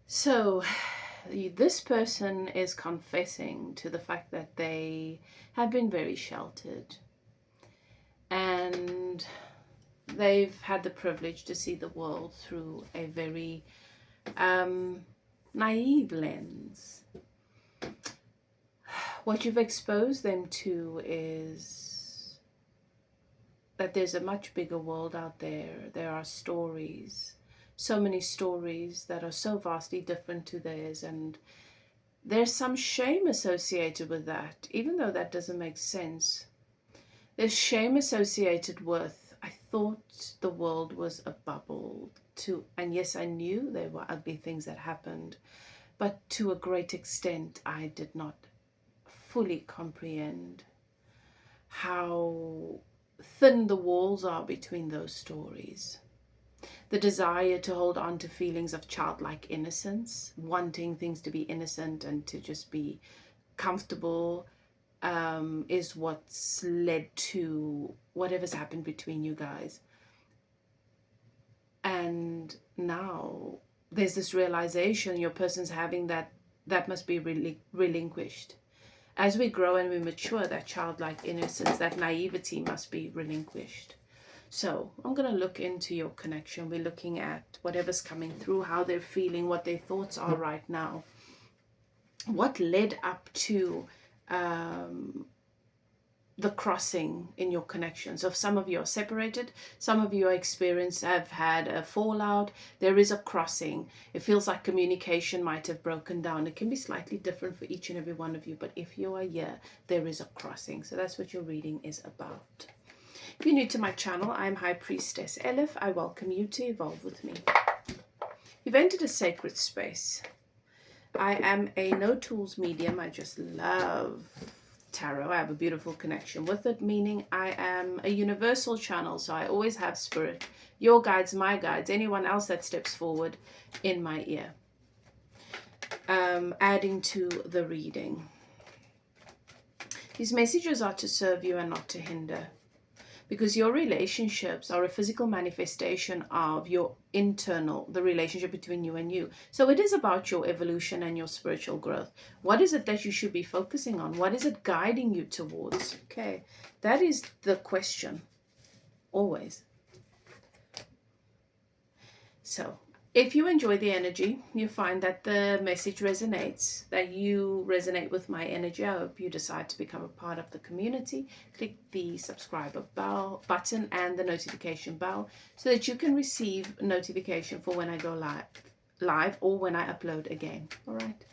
So, this person is confessing to the fact that they have been very sheltered and they've had the privilege to see the world through a very naive lens. What you've exposed them to is that there's a much bigger world out there. There are stories, so many stories that are so vastly different to theirs, and there's some shame associated with that, even though that doesn't make sense. There's shame associated with, I thought the world was a bubble, and yes, I knew there were ugly things that happened, but to a great extent, I did not fully comprehend how thin the walls are between those stories. The desire to hold on to feelings of childlike innocence, wanting things to be innocent and to just be comfortable, is what's led to whatever's happened between you guys. And now there's this realization your person's having that must be really relinquished. As we grow and we mature, that childlike innocence, that naivety must be relinquished. So I'm going to look into your connection. We're looking at whatever's coming through, how they're feeling, what their thoughts are right now. What led up to the crossing in your connection. So if some of you are separated, some of your experience have had a fallout, there is a crossing. It feels like communication might have broken down. It can be slightly different for each and every one of you, but if you are here, there is a crossing. So that's what your reading is about. If you're new to my channel, I'm High Priestess Elif. I welcome you to evolve with me. You've entered a sacred space. I am a no tools medium. I just love tarot. I have a beautiful connection with it, meaning I am a universal channel, so I always have spirit, your guides, my guides, anyone else that steps forward in my ear. Adding to the reading. These messages are to serve you and not to hinder, because your relationships are a physical manifestation of your internal, the relationship between you and you. So it is about your evolution and your spiritual growth. What is it that you should be focusing on? What is it guiding you towards? Okay, that is the question, always. So if you enjoy the energy, you find that the message resonates, that you resonate with my energy, I hope you decide to become a part of the community. Click the subscribe button and the notification bell so that you can receive notification for when I go live or when I upload again. All right.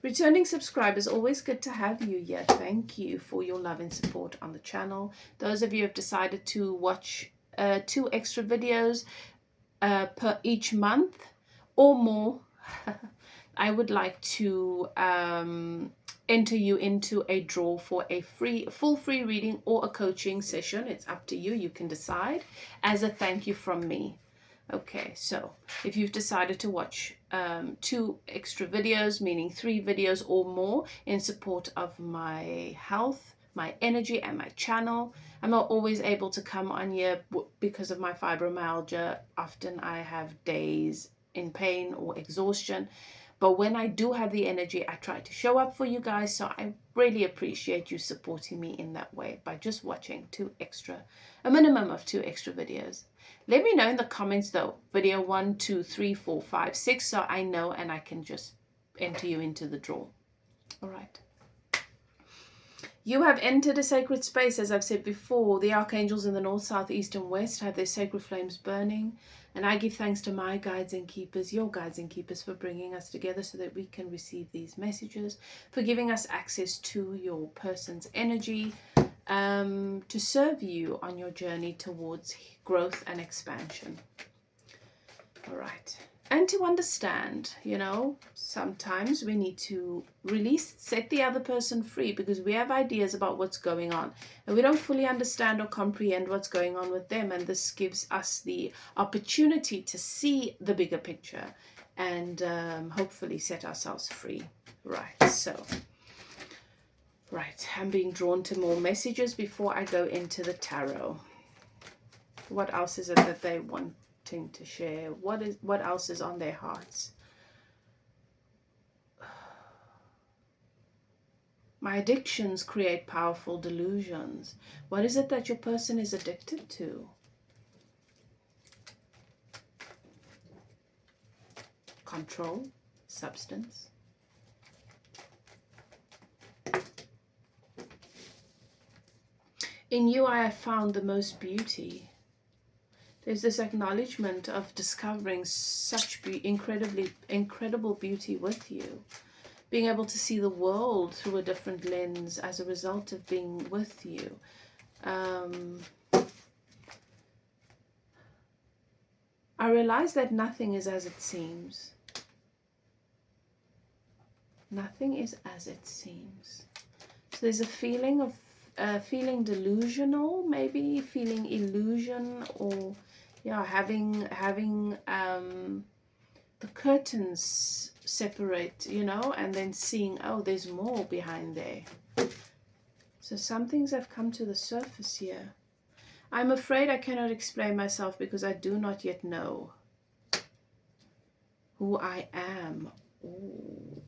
Returning subscribers, always good to have you here. Thank you for your love and support on the channel. Those of you who have decided to watch 2 extra videos per each month or more, I would like to enter you into a draw for a full free reading or a coaching session. It's up to you. You can decide, as a thank you from me. Okay, so if you've decided to watch 2 extra videos, meaning 3 videos or more in support of my health, my energy, and my channel. I'm not always able to come on here because of my fibromyalgia. Often I have days in pain or exhaustion, but when I do have the energy, I try to show up for you guys. So I really appreciate you supporting me in that way by just watching a minimum of 2 extra videos. Let me know in the comments though, video 1, 2, 3, 4, 5, 6, so I know and I can just enter you into the draw. All right. You have entered a sacred space, as I've said before. The archangels in the north, south, east, and west have their sacred flames burning. And I give thanks to my guides and keepers, your guides and keepers, for bringing us together so that we can receive these messages, for giving us access to your person's energy, to serve you on your journey towards growth and expansion. All right. And to understand, sometimes we need to set the other person free, because we have ideas about what's going on and we don't fully understand or comprehend what's going on with them. And this gives us the opportunity to see the bigger picture and hopefully set ourselves free. Right. So, I'm being drawn to more messages before I go into the tarot. What else is it that they want to share? What else is on their hearts? My addictions create powerful delusions. What is it that your person is addicted to? Control, substance. In you I have found the most beauty. There's this acknowledgement of discovering such incredible beauty with you. Being able to see the world through a different lens as a result of being with you. I realize that nothing is as it seems. Nothing is as it seems. So there's a feeling of feeling delusional, maybe feeling illusion, or yeah, having the curtains separate, you know, and then seeing, oh, there's more behind there. So some things have come to the surface here. I'm afraid I cannot explain myself because I do not yet know who I am. Ooh.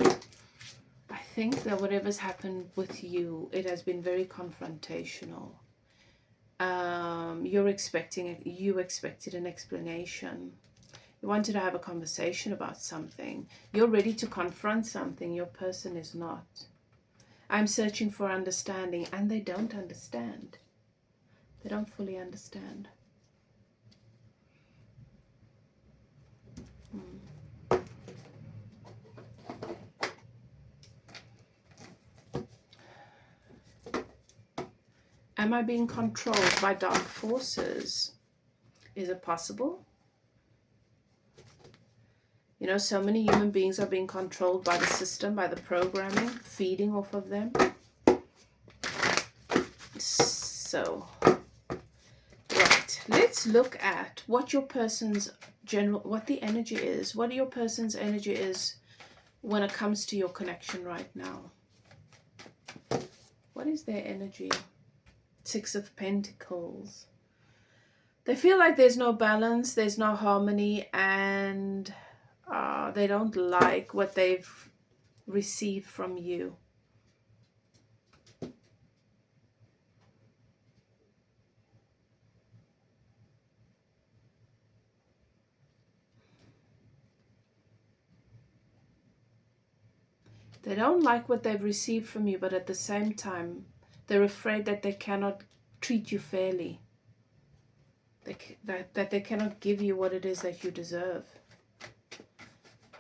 I think that whatever's happened with you, it has been very confrontational. You expected an explanation. You wanted to have a conversation about something. You're ready to confront something. Your person is not. I'm searching for understanding, and they don't understand. They don't fully understand. Am I being controlled by dark forces? Is it possible? You know, so many human beings are being controlled by the system, by the programming, feeding off of them. So, right, let's look at what your person's what the energy is, what your person's energy is when it comes to your connection right now. What is their energy? Six of Pentacles. They feel like there's no balance, there's no harmony, and they don't like what they've received from you. They don't like what they've received from you, but at the same time, they're afraid that they cannot treat you fairly. That they cannot give you what it is that you deserve.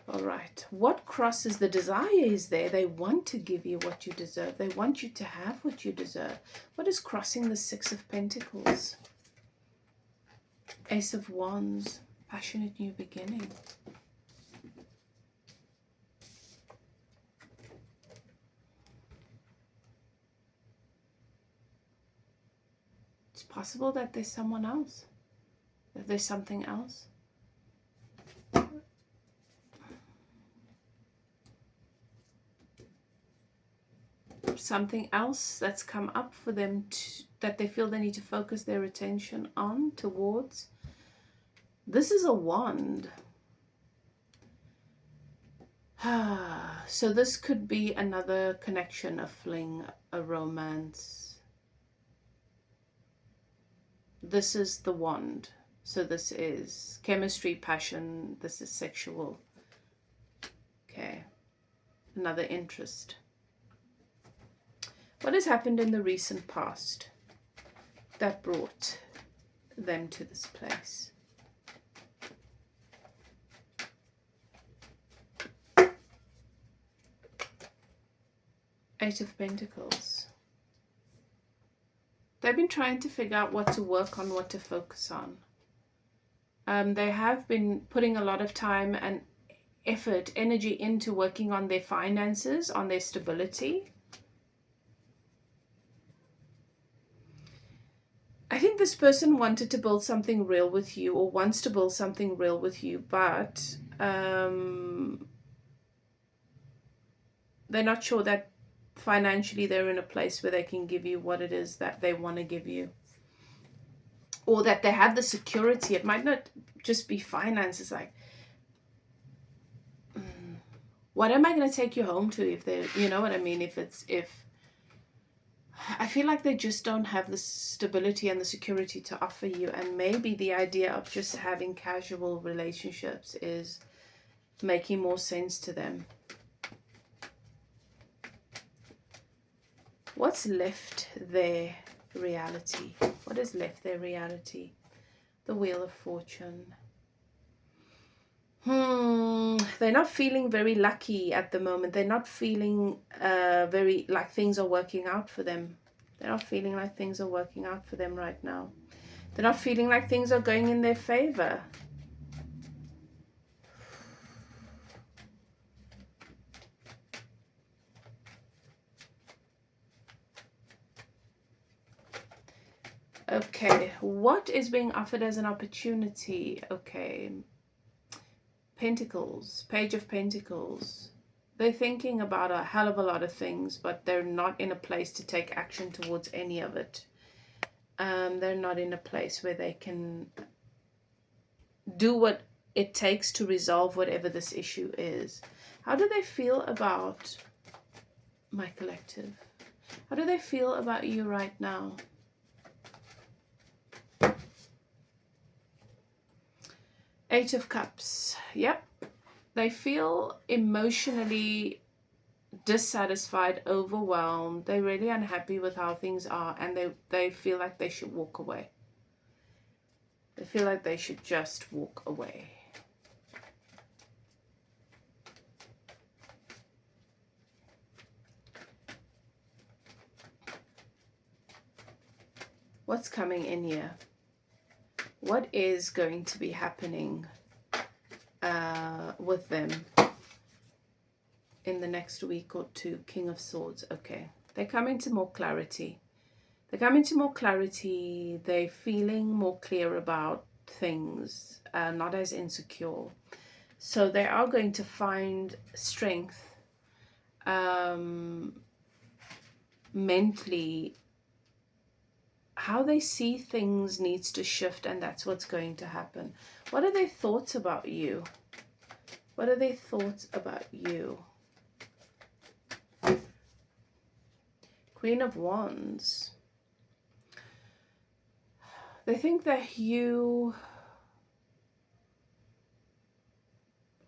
All right. What crosses the desire is there? They want to give you what you deserve. They want you to have what you deserve. What is crossing the Six of Pentacles? Ace of Wands. Passionate new beginning. It's possible that there's someone else. That there's something else. Something else that's come up for them that they feel they need to focus their attention on, towards. This is a wand. So this could be another connection, a fling, a romance. This is the wand. So this is chemistry, passion. This is sexual. Okay. Another interest. What has happened in the recent past that brought them to this place? Eight of Pentacles. They've been trying to figure out what to work on, what to focus on. They have been putting a lot of time and effort, energy into working on their finances, on their stability. I think this person wanted to build something real with you, or wants to build something real with you, but they're not sure that financially they're in a place where they can give you what it is that they want to give you, or that they have the security. It might not just be finances, like what am I going to take you home to if they, you know what I mean? If I feel like they just don't have the stability and the security to offer you. And maybe the idea of just having casual relationships is making more sense to them. What's left their reality? What is left their reality? The Wheel of Fortune. They're not feeling very lucky at the moment. They're not feeling very like things are working out for them. They're not feeling like things are working out for them right now. They're not feeling like things are going in their favor. Okay, what is being offered as an opportunity? Okay, Pentacles, Page of Pentacles. They're thinking about a hell of a lot of things, but they're not in a place to take action towards any of it. They're not in a place where they can do what it takes to resolve whatever this issue is. How do they feel about my collective? How do they feel about you right now? Eight of Cups. Yep. They feel emotionally dissatisfied, overwhelmed. They're really unhappy with how things are, and they feel like they should walk away. They feel like they should just walk away. What's coming in here? What is going to be happening with them in the next week or two? King of Swords. Okay. They're coming to more clarity. They're coming to more clarity. They're feeling more clear about things, not as insecure. So they are going to find strength mentally. How they see things needs to shift, and that's what's going to happen. What are their thoughts about you? What are their thoughts about you? Queen of Wands. They think that you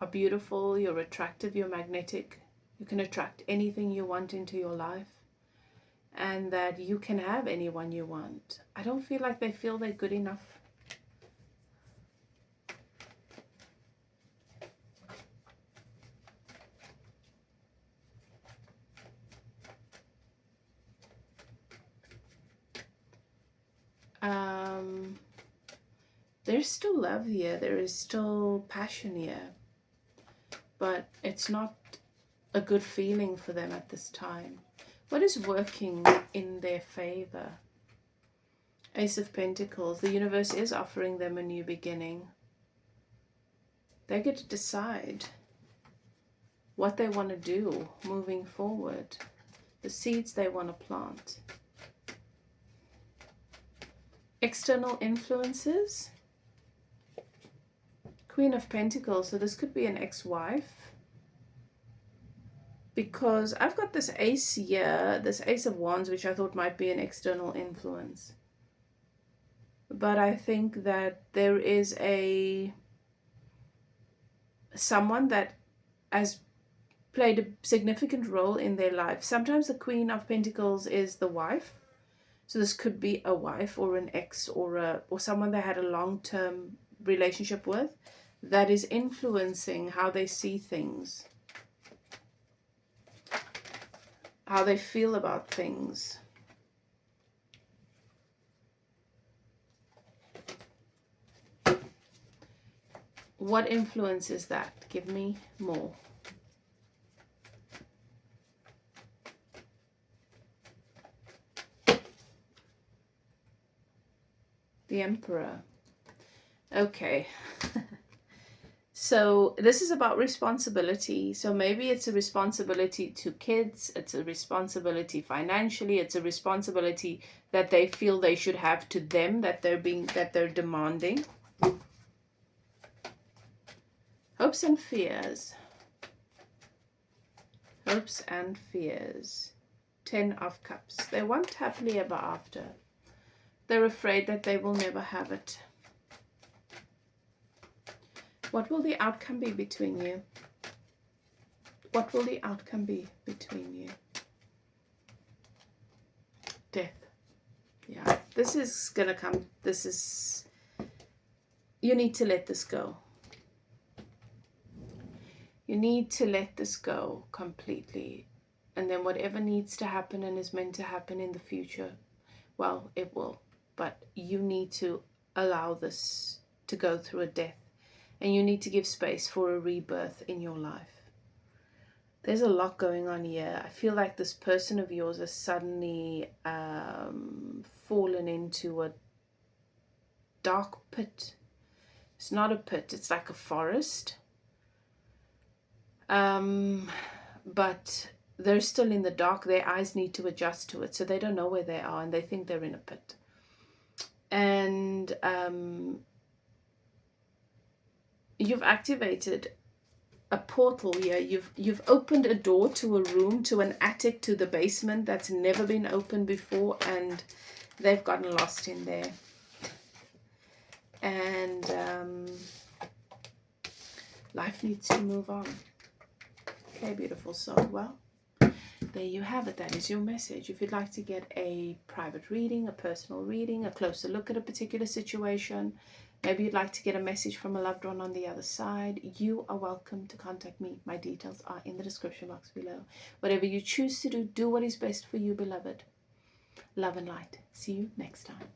are beautiful, you're attractive, you're magnetic. You can attract anything you want into your life, and that you can have anyone you want. I don't feel like they feel they're good enough. There's still love here. There is still passion here. But it's not a good feeling for them at this time. What is working in their favor? Ace of Pentacles. The universe is offering them a new beginning. They get to decide what they want to do moving forward. The seeds they want to plant. External influences. Queen of Pentacles. So this could be an ex-wife. Because I've got this ace here, this Ace of Wands, which I thought might be an external influence. But I think that there is someone that has played a significant role in their life. Sometimes the Queen of Pentacles is the wife. So this could be a wife or an ex or someone they had a long-term relationship with that is influencing how they see things, how they feel about things. What influence is that? Give me more. The Emperor. Okay. So this is about responsibility. So maybe it's a responsibility to kids. It's a responsibility financially. It's a responsibility that they feel they should have to them, that they're demanding. Hopes and fears. Hopes and fears. 10 of Cups. They want happily ever after. They're afraid that they will never have it. What will the outcome be between you? What will the outcome be between you? Death. Yeah, this is gonna come. This is, you need to let this go. You need to let this go completely. And then whatever needs to happen and is meant to happen in the future, well, it will. But you need to allow this to go through a death. And you need to give space for a rebirth in your life. There's a lot going on here. I feel like this person of yours has suddenly fallen into a dark pit. It's not a pit, it's like a forest. But they're still in the dark. Their eyes need to adjust to it, so they don't know where they are and they think they're in a pit. And you've activated a portal here. You've opened a door to a room, to an attic, to the basement that's never been opened before, and they've gotten lost in there. And life needs to move on. Okay, beautiful soul. Well, there you have it. That is your message. If you'd like to get a private reading, a personal reading, a closer look at a particular situation, maybe you'd like to get a message from a loved one on the other side, you are welcome to contact me. My details are in the description box below. Whatever you choose to do, do what is best for you, beloved. Love and light. See you next time.